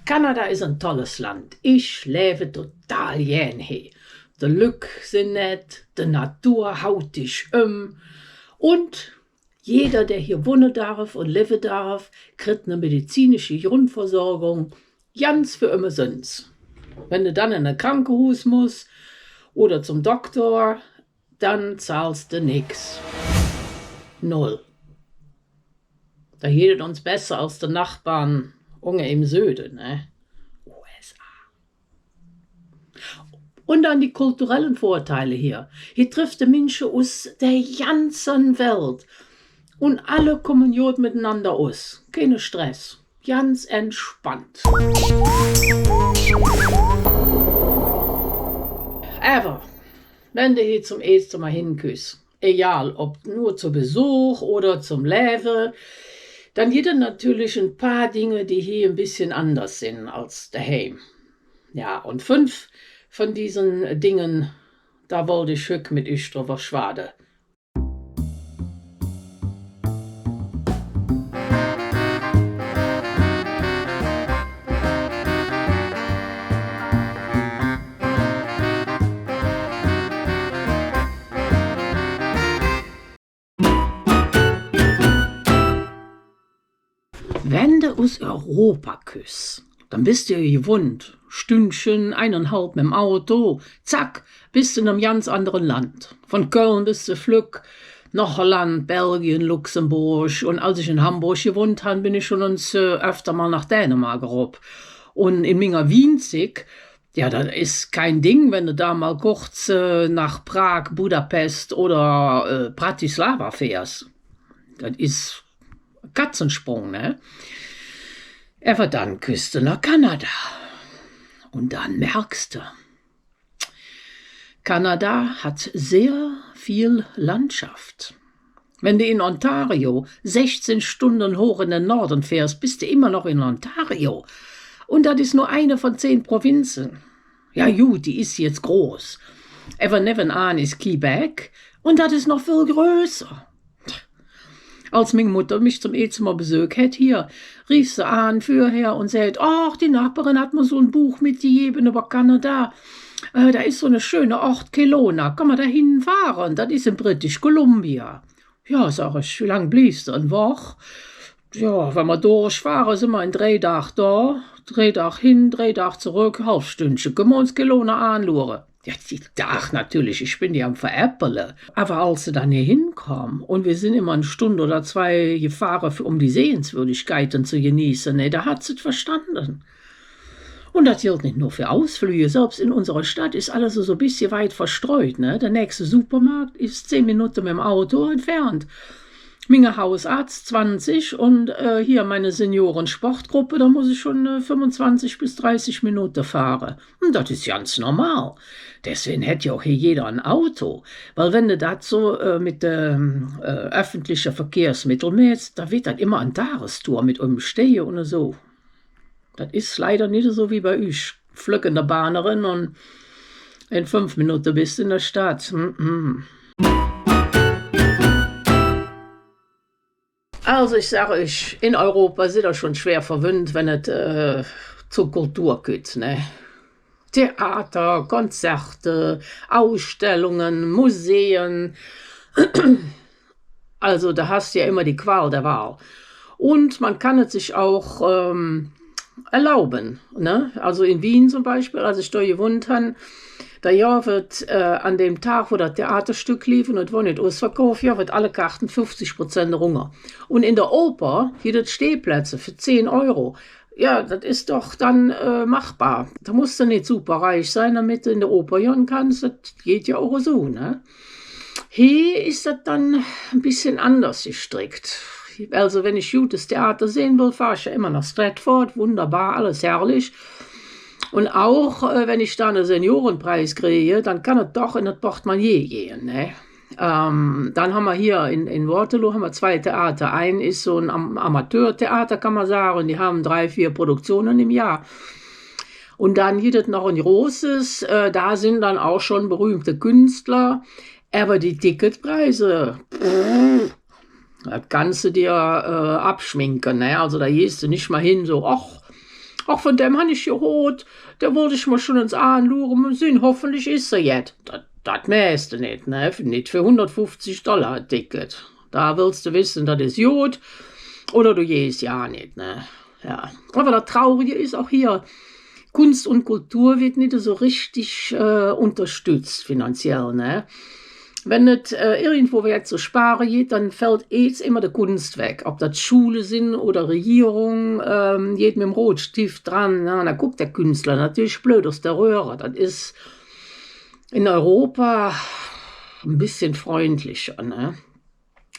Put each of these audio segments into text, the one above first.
Kanada ist ein tolles Land. Ich lebe total gern hier. Der Lück sind nett, die Natur haut dich und jeder, der hier wohnen darf und leben darf, kriegt eine medizinische Grundversorgung, ganz für immer sind's. Wenn du dann in ein Krankenhaus musst oder zum Doktor, dann zahlst du nix. 0. Da geht uns besser als der Nachbarn unge im Süden, ne? USA. Und dann die kulturellen Vorteile hier. Hier trifft die Menschen aus der ganzen Welt. Und alle kommen gut miteinander aus. Keine Stress. Ganz entspannt. Aber, wenn du hier zum ersten Mal hinküsst, egal ob nur zu Besuch oder zum Leben, dann gibt es natürlich ein paar Dinge, die hier ein bisschen anders sind als daheim. Ja, und 5 von diesen Dingen, da wollte ich heute mit euch drüber schwaden. Wenn du aus Europa küsst, dann bist du ja gewohnt. Stündchen, 1,5 mit dem Auto, zack, bist du in einem ganz anderen Land. Von Köln bis zu Flück, nach Holland, Belgien, Luxemburg. Und als ich in Hamburg gewohnt habe, bin ich schon öfter mal nach Dänemark gerobt. Und in meiner Winzig, ja, das ist kein Ding, wenn du da mal kurz nach Prag, Budapest oder Bratislava fährst. Das ist Katzensprung, ne? Aber dann küsst du nach Kanada. Und dann merkst du, Kanada hat sehr viel Landschaft. Wenn du in Ontario 16 Stunden hoch in den Norden fährst, bist du immer noch in Ontario. Und das ist nur eine von 10 Provinzen. Ja gut, die ist jetzt groß. Aber nebenan ist Quebec und das ist noch viel größer. Als meine Mutter mich zum ersten Mal besucht hat hier, rief sie an vorher und sagte, ach, die Nachbarin hat mir so ein Buch mitgegeben über Kanada. Da ist so eine schöne Ort, Kelowna, kann man da hinfahren? Das ist in British Columbia. Ja, sag ich, wie lange bliebst du? Eine Woche? Ja, wenn wir durchfahren, sind wir in 3 Tagen da. 3 Tage hin, 3 Tage zurück, halbstündchen. Können wir uns Kelowna anschauen? Ja, die Tag natürlich, ich bin die am Veräppeln. Aber als sie dann hier hinkamen und wir sind immer 1 Stunde oder 2 gefahren, um die Sehenswürdigkeiten zu genießen, ne, da hat sie es verstanden. Und das gilt nicht nur für Ausflüge, selbst in unserer Stadt ist alles so ein bisschen weit verstreut. Ne? Der nächste Supermarkt ist 10 Minuten mit dem Auto entfernt. Mein Hausarzt 20 und hier meine Seniorensportgruppe, da muss ich schon 25 bis 30 Minuten fahren. Und das ist ganz normal. Deswegen hätte ja auch hier jeder ein Auto. Weil wenn du das so mit öffentlichen Verkehrsmitteln mähst, da wird das immer ein Tagestour mit Umstehen und so. Das ist leider nicht so wie bei euch. Pflückende Bahnerin und in 5 Minuten bist du in der Stadt. Also ich sage euch, in Europa sind wir schon schwer verwöhnt, wenn es zur Kultur geht. Ne? Theater, Konzerte, Ausstellungen, Museen. Also da hast du ja immer die Qual der Wahl. Und man kann es sich auch erlauben. Ne? Also in Wien zum Beispiel, als ich da gewohnt habe, da ja wird an dem Tag, wo das Theaterstück lief und es war nicht ausverkauft, ja, wird alle Karten 50% runter. Und in der Oper gibt es Stehplätze für 10 Euro. Ja, das ist doch dann machbar. Da musst du nicht super reich sein, damit du in der Oper gehen kannst. Das geht ja auch so, ne? Hier ist das dann ein bisschen anders gestrickt. Also wenn ich gutes Theater sehen will, fahre ich ja immer nach Stratford. Wunderbar, alles herrlich. Und auch wenn ich da einen Seniorenpreis kriege, dann kann es doch in das Portemonnaie gehen. Ne? Dann haben wir hier in Waterloo haben wir 2 Theater. Ein ist so ein Amateurtheater, kann man sagen. Die haben 3, 4 Produktionen im Jahr. Und dann gibt es noch ein großes, da sind dann auch schon berühmte Künstler. Aber die Ticketpreise, das kannst du dir abschminken. Ne? Also da gehst du nicht mal hin so, ach, Auch von dem habe ich gehört, der wollte ich mal schon ins Anschauen und sehen, hoffentlich ist er jetzt. Das mäßte nicht, ne? Nicht für $150 ein Ticket. Da willst du wissen, das ist gut, oder du gehst ja nicht, ne? Ja. Aber das Traurige ist auch hier, Kunst und Kultur wird nicht so richtig unterstützt finanziell, ne? Wenn es irgendwo jetzt so sparen geht, dann fällt jetzt immer die Kunst weg. Ob das Schule sind oder Regierung, geht mit dem Rotstift dran. Na, da guckt der Künstler natürlich blöd aus der Röhre. Das ist in Europa ein bisschen freundlicher, ne?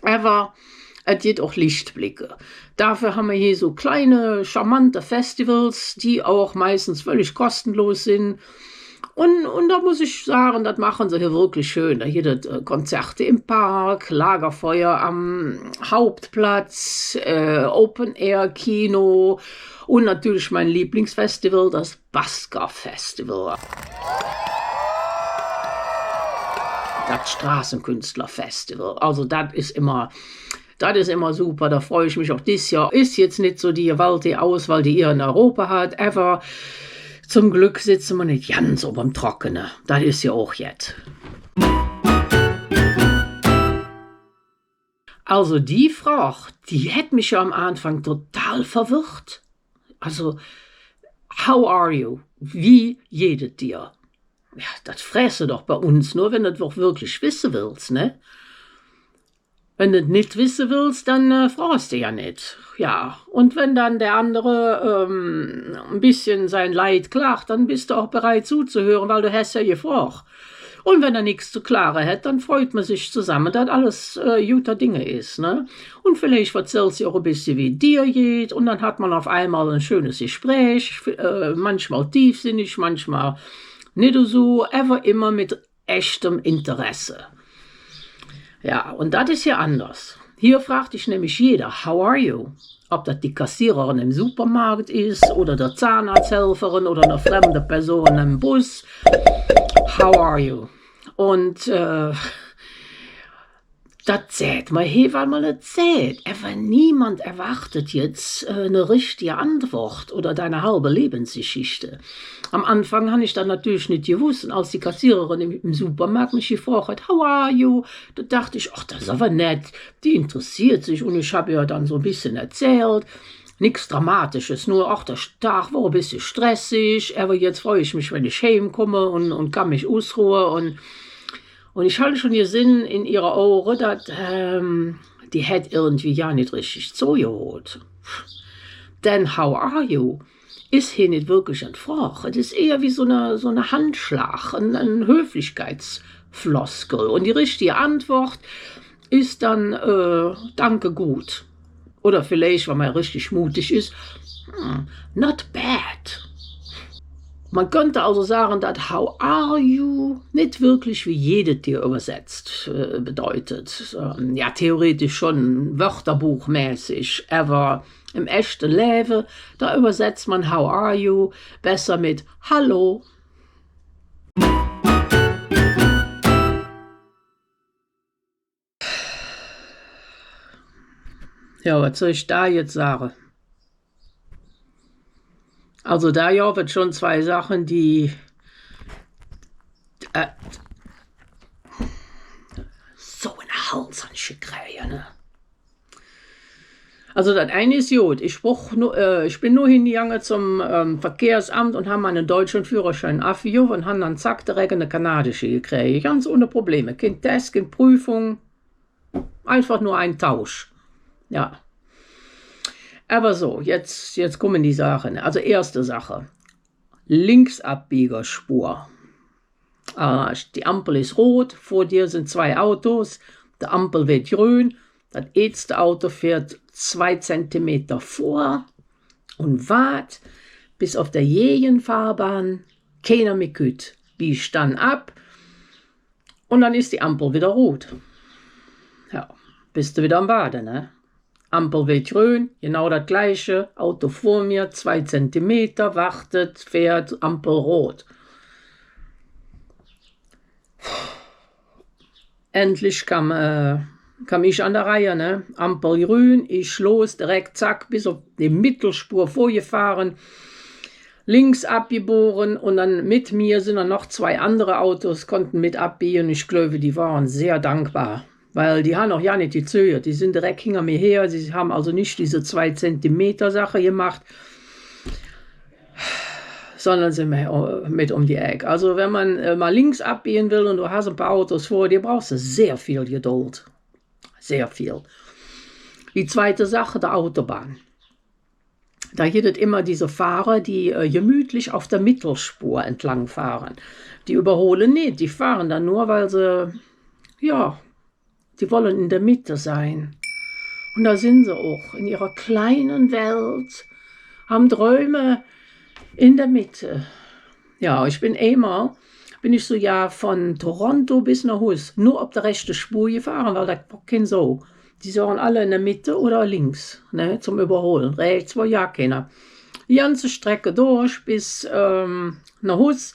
Aber es gibt auch Lichtblicke. Dafür haben wir hier so kleine, charmante Festivals, die auch meistens völlig kostenlos sind. Und da muss ich sagen, das machen sie hier wirklich schön. Da hier das Konzerte im Park, Lagerfeuer am Hauptplatz, Open-Air-Kino und natürlich mein Lieblingsfestival, das Basker-Festival. Das Straßenkünstlerfestival. Also das ist immer super, da freue ich mich auch dieses Jahr. Ist jetzt nicht so die gewaltige Auswahl, die ihr in Europa habt, aber zum Glück sitzen wir nicht ganz oben Trockene. Das ist ja auch jetzt. Also die Frage, die hat mich ja am Anfang total verwirrt. Also, how are you? Wie geht dir? Ja, das fragst du doch bei uns nur, wenn du das auch wirklich wissen willst, ne? Wenn du nicht wissen willst, dann fragst du ja nicht. Ja, und wenn dann der andere ein bisschen sein Leid klagt, dann bist du auch bereit zuzuhören, weil du hast ja gefragt. Und wenn er nichts zu klagen hat, dann freut man sich zusammen, dass alles guter Dinge ist, ne? Und vielleicht erzählst du auch ein bisschen, wie dir geht, und dann hat man auf einmal ein schönes Gespräch, manchmal tiefsinnig, manchmal nicht so, aber immer mit echtem Interesse. Ja, und das ist ja anders. Hier fragt dich nämlich jeder, how are you? Ob das die Kassiererin im Supermarkt ist oder der Zahnarzthelferin oder eine fremde Person im Bus. How are you? Und das zählt man hier, weil man das zählt. Aber niemand erwartet jetzt eine richtige Antwort oder deine halbe Lebensgeschichte. Am Anfang habe ich dann natürlich nicht gewusst. Und als die Kassiererin im Supermarkt mich gefragt hat, how are you? Da dachte ich, ach, das ist aber nett. Die interessiert sich. Und ich habe ihr dann so ein bisschen erzählt. Nichts Dramatisches, nur, ach, der Tag war ein bisschen stressig. Aber jetzt freue ich mich, wenn ich heimkomme und kann mich ausruhen. Und ich hatte schon gesehen in ihrer Ohren, dass die hat irgendwie ja nicht richtig zugehört. Denn how are you ist hier nicht wirklich ein Frage. Es ist eher wie so eine Handschlag, ein Höflichkeitsfloskel. Und die richtige Antwort ist dann danke gut. Oder vielleicht, wenn man richtig mutig ist, not bad. Man könnte also sagen, dass how are you nicht wirklich wie jedes Tier übersetzt bedeutet. Ja, theoretisch schon wörterbuchmäßig, aber im echten Leben, da übersetzt man how are you besser mit hallo. Ja, was soll ich da jetzt sagen? Also da ja wird schon zwei Sachen, die so in den Hals an sich kriegen, ne? Also das eine ist gut, ich bin nur hingegangen zum Verkehrsamt und habe meinen deutschen Führerschein abgegeben und habe dann zack direkt eine kanadische gekriegt, ganz ohne Probleme, kein Test, keine Prüfung, einfach nur ein Tausch, ja. Aber so, jetzt kommen die Sachen. Also erste Sache, Linksabbiegerspur. Die Ampel ist rot, vor dir sind zwei Autos, die Ampel wird grün, das erste Auto fährt 2 Zentimeter vor und wart bis auf der Gegenfahrbahn, keiner mehr gut. Biegst dann ab und dann ist die Ampel wieder rot. Ja, bist du wieder am Baden, ne? Ampel wird grün, genau das gleiche, Auto vor mir, 2 Zentimeter, wartet, fährt, Ampel rot. Endlich kam ich an der Reihe, ne? Ampel grün, ich los, direkt zack, bis auf die Mittelspur vorgefahren. links abgebogen und dann mit mir sind dann noch 2 andere Autos, konnten mit abbiegen. Ich glaube, die waren sehr dankbar, weil die haben auch ja nicht gezögert. Die sind direkt hinter mir her. Sie haben also nicht diese 2 Zentimeter Sache gemacht, sondern sind mit um die Ecke. Also wenn man mal links abbiegen will und du hast ein paar Autos vor dir, brauchst du sehr viel Geduld. Sehr viel. Die zweite Sache, der Autobahn. Da gibt es immer diese Fahrer, die gemütlich auf der Mittelspur entlang fahren. Die überholen nicht, die fahren dann nur, weil sie, ja, die wollen in der Mitte sein. Und da sind sie auch in ihrer kleinen Welt, haben Träume in der Mitte. Ja, ich bin so ja von Toronto bis nach Hus nur auf der rechten Spur gefahren, weil da kein so. Die waren alle in der Mitte oder links, ne, zum Überholen. Rechts war ja keiner. Die ganze Strecke durch bis nach Hus.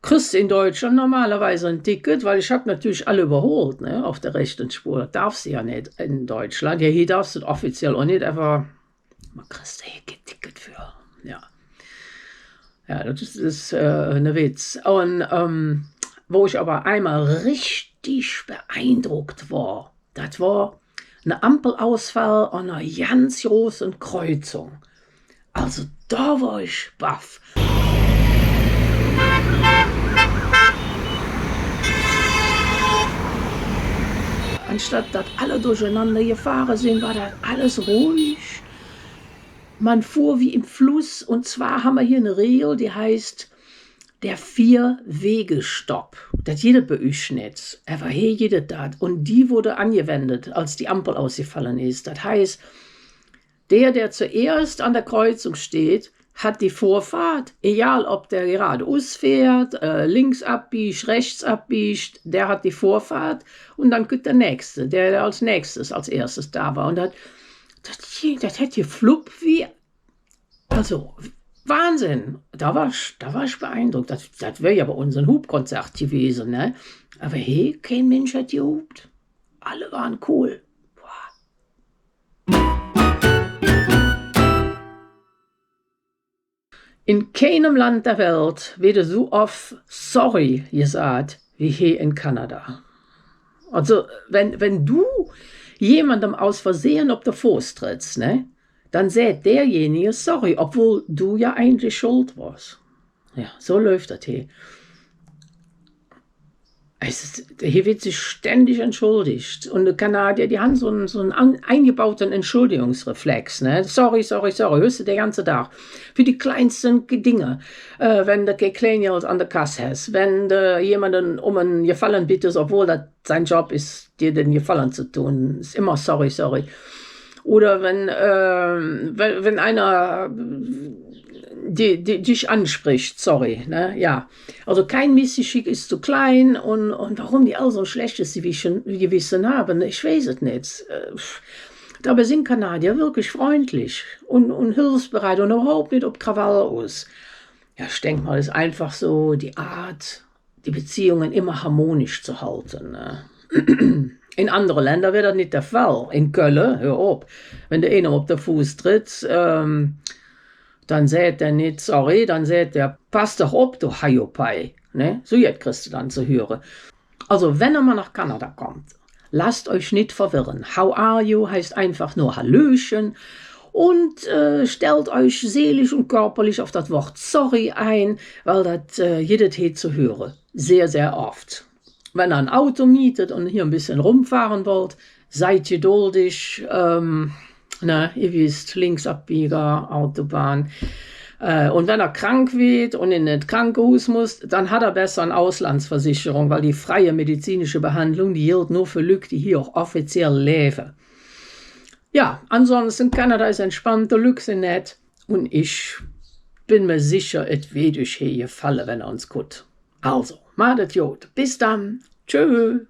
Kriegst du in Deutschland normalerweise ein Ticket, weil ich habe natürlich alle überholt, ne, auf der rechten Spur. Das darfst du ja nicht in Deutschland. Ja, hier darfst du es offiziell auch nicht, aber man kriegst da hier kein Ticket für. Ja. Ja, das ist ein Witz. Und wo ich aber einmal richtig beeindruckt war, das war eine Ampelausfall an einer ganz großen Kreuzung. Also da war ich baff. Anstatt dass alle durcheinander gefahren sind, war das alles ruhig. Man fuhr wie im Fluss, und zwar haben wir hier eine Regel, die heißt der 4-Wege-Stopp. Das jeder bei euch nicht, aber hier jeder das. Und die wurde angewendet, als die Ampel ausgefallen ist. Das heißt, der zuerst an der Kreuzung steht, hat die Vorfahrt, egal ob der geradeaus fährt, links abbiegt, rechts abbiegt, der hat die Vorfahrt, und dann kommt der Nächste, der als nächstes, als erstes da war. Und das hätte gefluppt wie, also Wahnsinn. Da war ich beeindruckt. Das wäre ja bei uns ein Hubkonzert gewesen, ne? Aber hey, kein Mensch hat gehupt. Alle waren cool. Boah. In keinem Land der Welt wird so oft sorry gesagt wie hier in Kanada. Also, wenn du jemandem aus Versehen auf der Fuß trittst, ne, dann sagt derjenige sorry, obwohl du ja eigentlich schuld warst. Ja, so läuft das hier. Hier wird sich ständig entschuldigt. Und die Kanadier, die haben so einen eingebauten Entschuldigungsreflex. Ne? Sorry, hörst du den ganzen Tag. Für die kleinsten Dinge. Wenn du kein Kleingeld an der Kasse hast. Wenn du jemanden um einen Gefallen bittest, obwohl das sein Job ist, dir den Gefallen zu tun. Ist immer sorry. Oder wenn einer dich anspricht, sorry, ne? Ja. Also kein Missgeschick ist zu klein, und warum die alle so ein schlechtes Gewissen haben, ich weiß es nicht. Dabei sind Kanadier wirklich freundlich und hilfsbereit und überhaupt nicht auf Krawall aus. Ja, ich denke mal, es ist einfach so die Art, die Beziehungen immer harmonisch zu halten. Ne? In anderen Ländern wäre das nicht der Fall. In Köln, hör auf, wenn der einer auf den Fuß tritt, dann sagt er nicht sorry, dann sagt er, pass doch auf, du Haiopai. Ne? So jetzt kriegst du dann zu hören. Also, wenn ihr mal nach Kanada kommt, lasst euch nicht verwirren. How are you heißt einfach nur Hallöchen, und stellt euch seelisch und körperlich auf das Wort sorry ein, weil das jedes hier zu hören. Sehr, sehr oft. Wenn ihr ein Auto mietet und hier ein bisschen rumfahren wollt, seid geduldig. Ihr wisst, Linksabbieger, Autobahn. Und wenn er krank wird und in das Krankenhaus muss, dann hat er besser eine Auslandsversicherung, weil die freie medizinische Behandlung, die gilt nur für Leute, die hier auch offiziell leben. Ja, ansonsten Kanada ist entspannt, die Leute sind nett, und ich bin mir sicher, es wird euch hier gefallen, wenn er uns gut. Also, macht es gut. Bis dann. Tschö.